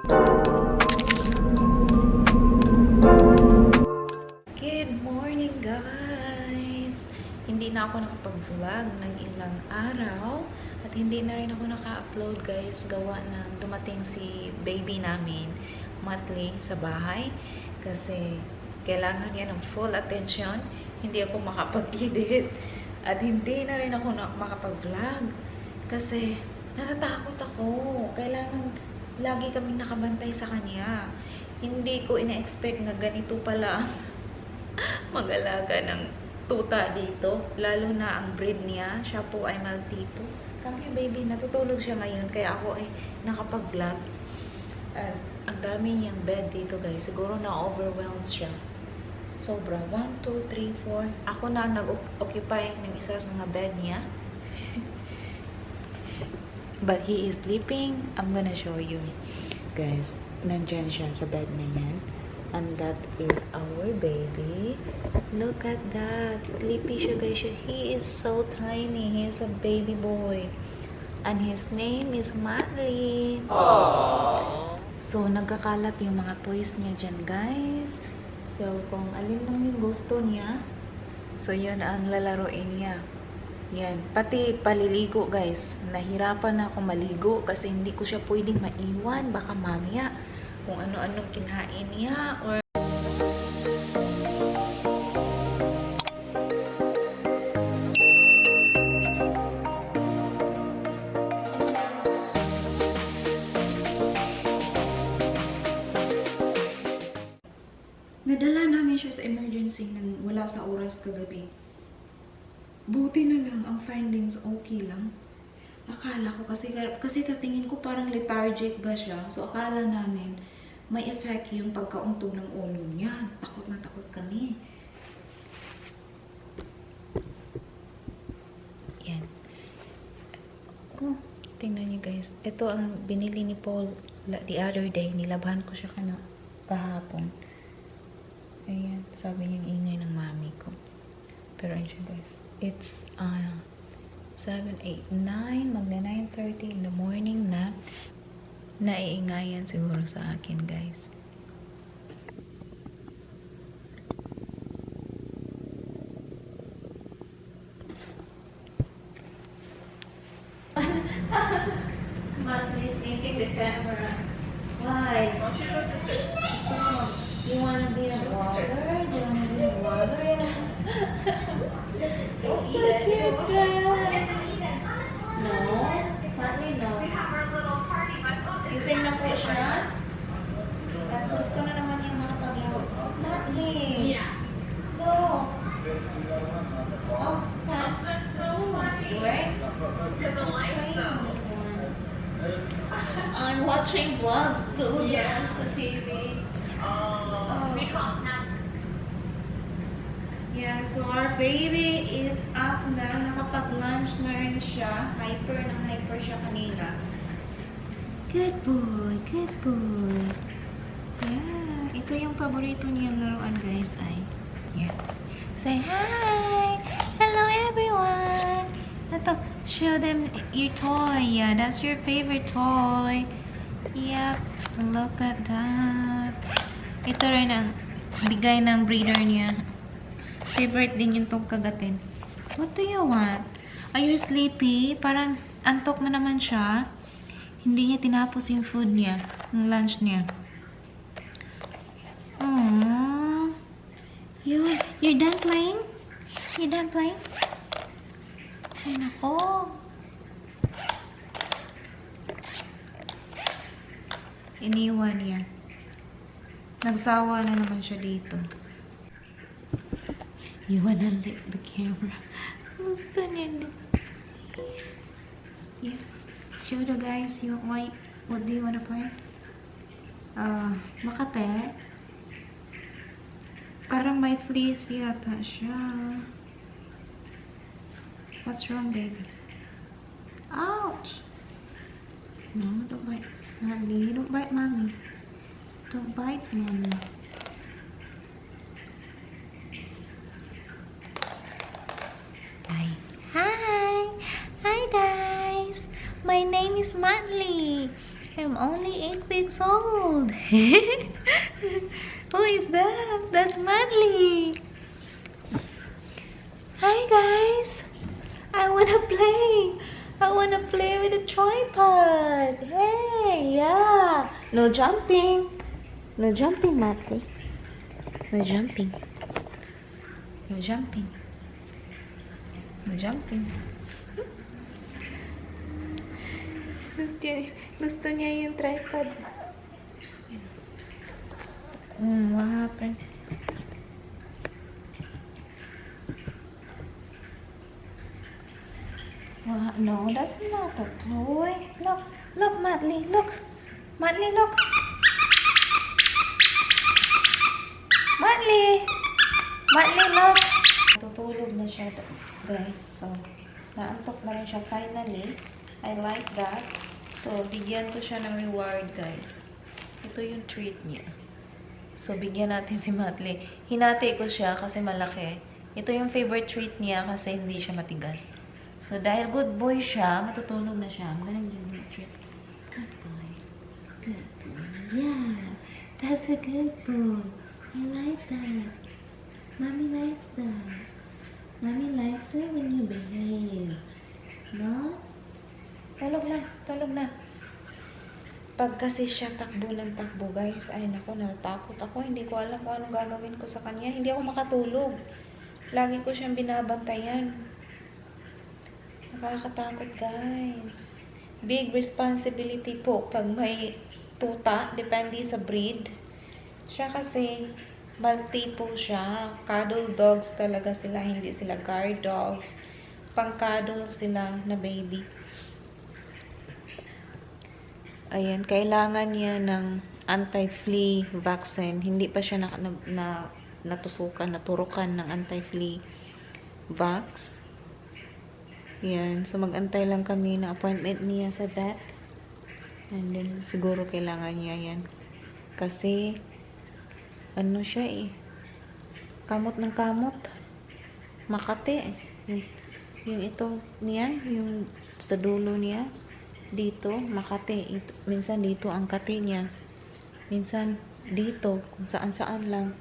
Good morning guys! Hindi na ako nakapag-vlog ng ilang araw at hindi na rin ako naka-upload guys gawa ng dumating si baby namin monthly sa bahay kasi kailangan niya ng full attention. Hindi ako makapag-edit at hindi na rin ako makapag-vlog kasi natatakot ako. Kailangan lagi kaming nakabantay sa kanya. Hindi ko ina-expect na ganito pala mag-alaga ng tuta dito. Lalo na ang breed niya. Siya po ay Maltito. Kami baby, natutulog siya ngayon. Kaya ako ay nakapag-vlog. Ang dami niyang bed dito guys. Siguro na-overwhelmed siya. Sobra. 1, 2, 3, 4. Ako na nag-occupy ng isa sa mga bed niya. But he is sleeping. I'm gonna show you. Guys, nandyan siya sa bed na yan. And that is our baby. Look at that. Sleepy siya guys. He is so tiny. He is a baby boy. And his name is Madeline. Aww. So, nagkakalat yung mga toys niya dyan guys. So, kung alin lang yung gusto niya, so yun ang lalaroin niya. Yan. Pati paliligo guys. Nahirapan na ako maligo kasi hindi ko siya pwedeng maiwan. Baka mamaya kung ano-anong kinain niya or nadala namin siya sa emergency nang wala sa oras kagabi. Buti na lang ang findings okay lang. Akala ko kasi tatingin ko parang lethargic ba siya. So akala namin may effect yung pagkauntog ng ulo niya. Takot na takot kami. Yan. Oh, tingnan niyo guys. Ito ang binili ni Paul the other day. Nilabhan ko siya kahapon. Ayan. Sabi niya yung ingay ng mami ko. Pero ayun siya guys. It's 7, 8, 9, magna 9:30 in the morning na naiingayan siguro sa akin guys. Monthly sniffing the camera. Why? You wanna be in water? Do you wanna be in water? It's so cute, guys. No? Monthly, no. Gising na po siya. At gusto na naman yung mga paglaro. Monthly. Go. Oh, this one works. I'm watching vlogs too. Yeah. Sa TV. Yeah, so our baby is up na. Nakapag-lunch na rin siya. Hyper siya kanina. Good boy, good boy. Yeah, ito yung paborito niyang laruan guys ay. Yeah. Say hi! Hello everyone! Ito, show them your toy. Yeah, that's your favorite toy. Yep, look at that. Ito rin ang bigay ng breeder niya. Favorite din yung tong kagatin. What do you want? Are you sleepy? Parang antok na naman siya. Hindi niya tinapos yung food niya. Yung lunch niya. Aww. You're done playing? You done playing? Ay, nako. Iniwan niya. Nagsawa na naman siya dito. You wanna lick the camera? Gusto niya. Yeah. Show the guys what do you wanna play? Makate. Parang may fleece yata siya. What's wrong, baby? Ouch! No, don't bite. Mommy, don't bite mommy. Don't bite mommy. Hi! Hi guys! My name is Madeline. I'm only 8 weeks old. Who is that? That's Madly. Hi guys. I wanna play. I wanna play with a tripod. Hey, yeah. No jumping. No jumping, Madly. No jumping. No jumping. No jumping. Gusto niya yung tripod. What happened? What? No, that's not a toy. Look, look, Madly, look. Madly, look. Madly! Madly, look. Tutulog na siya, guys. So, naantok na rin siya finally. I like that. So, bigyan ko siya ng reward, guys. Ito yung treat niya. So, bigyan natin si Madly. Hinati ko siya kasi malaki. Ito yung favorite treat niya kasi hindi siya matigas. So, dahil good boy siya, matutulog na siya. I'm gonna give him a treat. Good boy. Good boy. Yeah. That's a good boy. I like that. Mommy likes that. Mommy likes it when you behave. No? Tulog na. Tulog na. Pag kasi siya takbo ng takbo, guys, ay naku, natakot ako. Hindi ko alam kung anong gagawin ko sa kanya. Hindi ako makatulog. Lagi ko siyang binabantayan. Nakakatakot, guys. Big responsibility po pag may tuta. Depende sa breed. Siya kasi Malti po siya. Cuddle dogs talaga sila. Hindi sila guard dogs. Pang-cuddle sila na baby. Ayan, kailangan niya ng anti-flea vaccine. Hindi pa siya naturukan ng anti-flea vax. Ayan, so mag-antay lang kami ng appointment niya sa vet. And then, siguro kailangan niya yan. Kasi, ano siya eh, kamot ng kamot. Makati eh. Yung ito niya, yung sa dulo niya, dito, makati. Minsan dito ang kati niya. Minsan dito, kung saan-saan lang.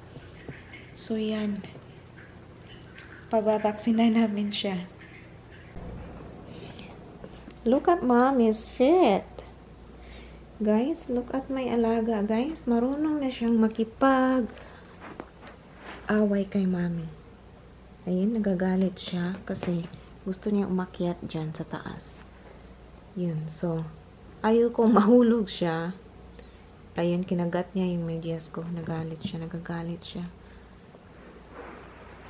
So, yan. Pababaksina namin siya. Look at mommy's fit. Guys, look at my alaga. Guys, marunong na siyang makipag away kay mommy. Ayun, nagagalit siya kasi gusto niya umakyat dyan sa taas. Yun, so, ayaw ko mahulog siya. Ayun, kinagat niya yung medyas ko. Nagagalit siya.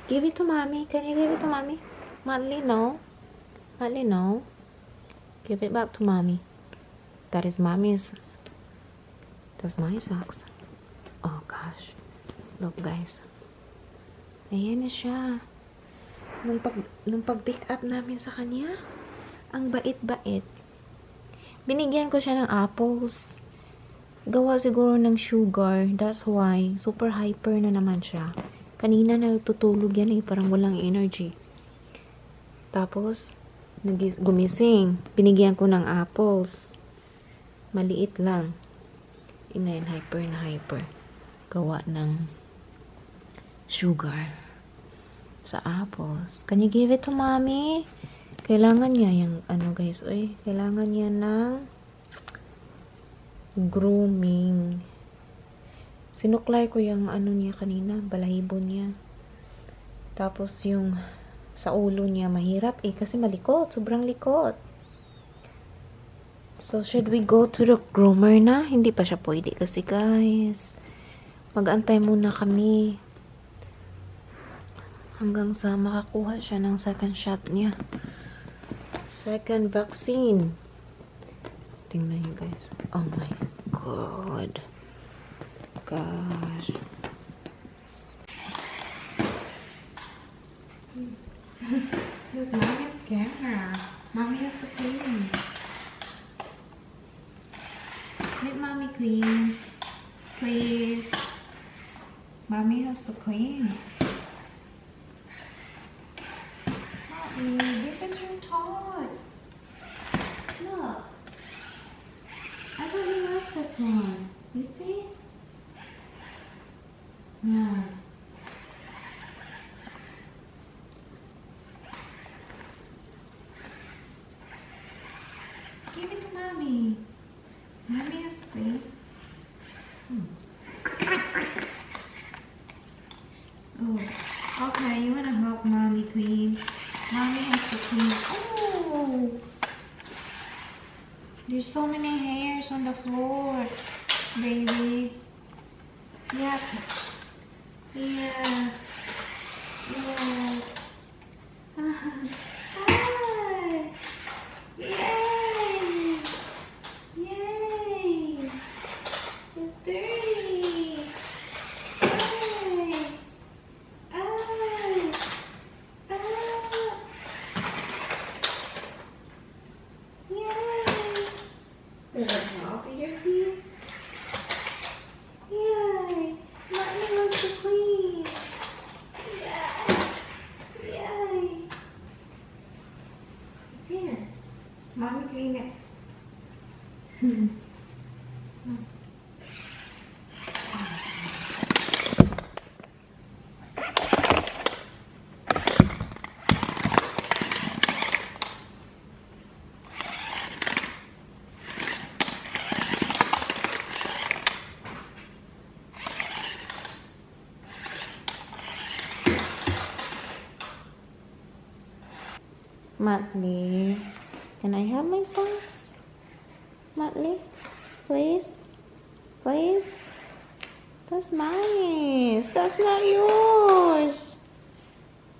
Give it to mommy. Can you give it to mommy? Madly, no? Madly, no? Give it back to mommy. That is mommy's. That's my socks. Oh, gosh. Look, guys. Ayan na siya. Nung pag-pick up namin sa kanya, ang bait-bait. Binigyan ko siya ng apples. Gawa siguro ng sugar. That's why. Super hyper na naman siya. Kanina na tutulog yan eh. Parang walang energy. Tapos, gumising. Binigyan ko ng apples. Maliit lang. Inayin, hyper na hyper. Gawa ng sugar sa apples. Can you give it to mommy? Kailangan niya yung, guys, kailangan niya ng grooming. Sinuklay ko yung niya kanina, balahibo niya. Tapos yung sa ulo niya mahirap kasi malikot, sobrang likot. So, should we go to the groomer na? Hindi pa siya pwede kasi, guys. Mag-antay muna kami hanggang sa makakuha siya ng second shot niya. Second vaccine. Tingnan niyo, guys. Oh my God. Gosh. This mommy's camera. Mommy has to clean. Let mommy clean. Please. Mommy has to clean. Mommy, this is your toy. Look. I thought you mommy. Mommy is clean. Oh, okay. You wanna help mommy clean? Mommy has to clean. Oh, there's so many hairs on the floor, baby. Yep. Yeah. Yeah. Hi. Yay! Yay! It's dirty. Hi. Ah. Ah. Yay! Does it help with your feet? Yay! Mommy wants to clean. Yay! Yay! It's here. Mommy clean it. Matley, can I have my socks? Matley, please? Please? That's mine. That's not yours.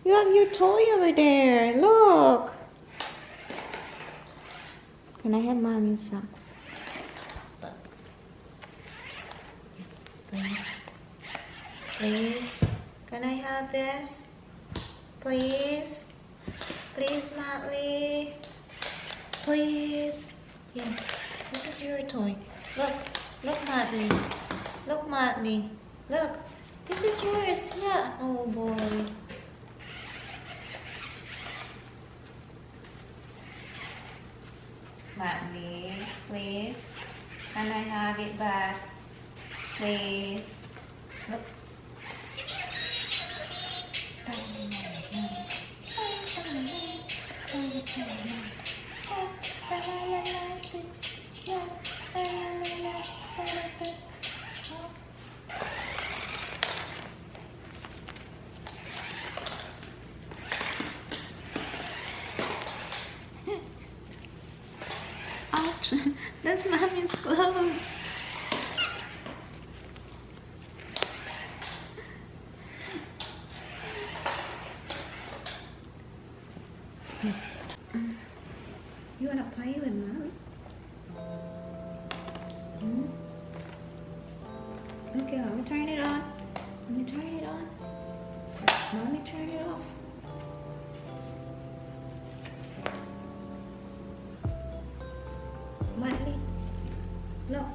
You have your toy over there. Look. Can I have mommy's socks? Please. Please. Can I have this? Please. Please, Matley. Please. Yeah. This is your toy. Look. Look, Matley. Look, Matley. Look. This is yours. Yeah. Oh, boy. Matley, please. Can I have it back? Please. Look. Ouch! That's mommy's clothes. You wanna play with mommy? Okay, let me turn it on. Let me turn it on. Mommy, turn it off. Matley, look.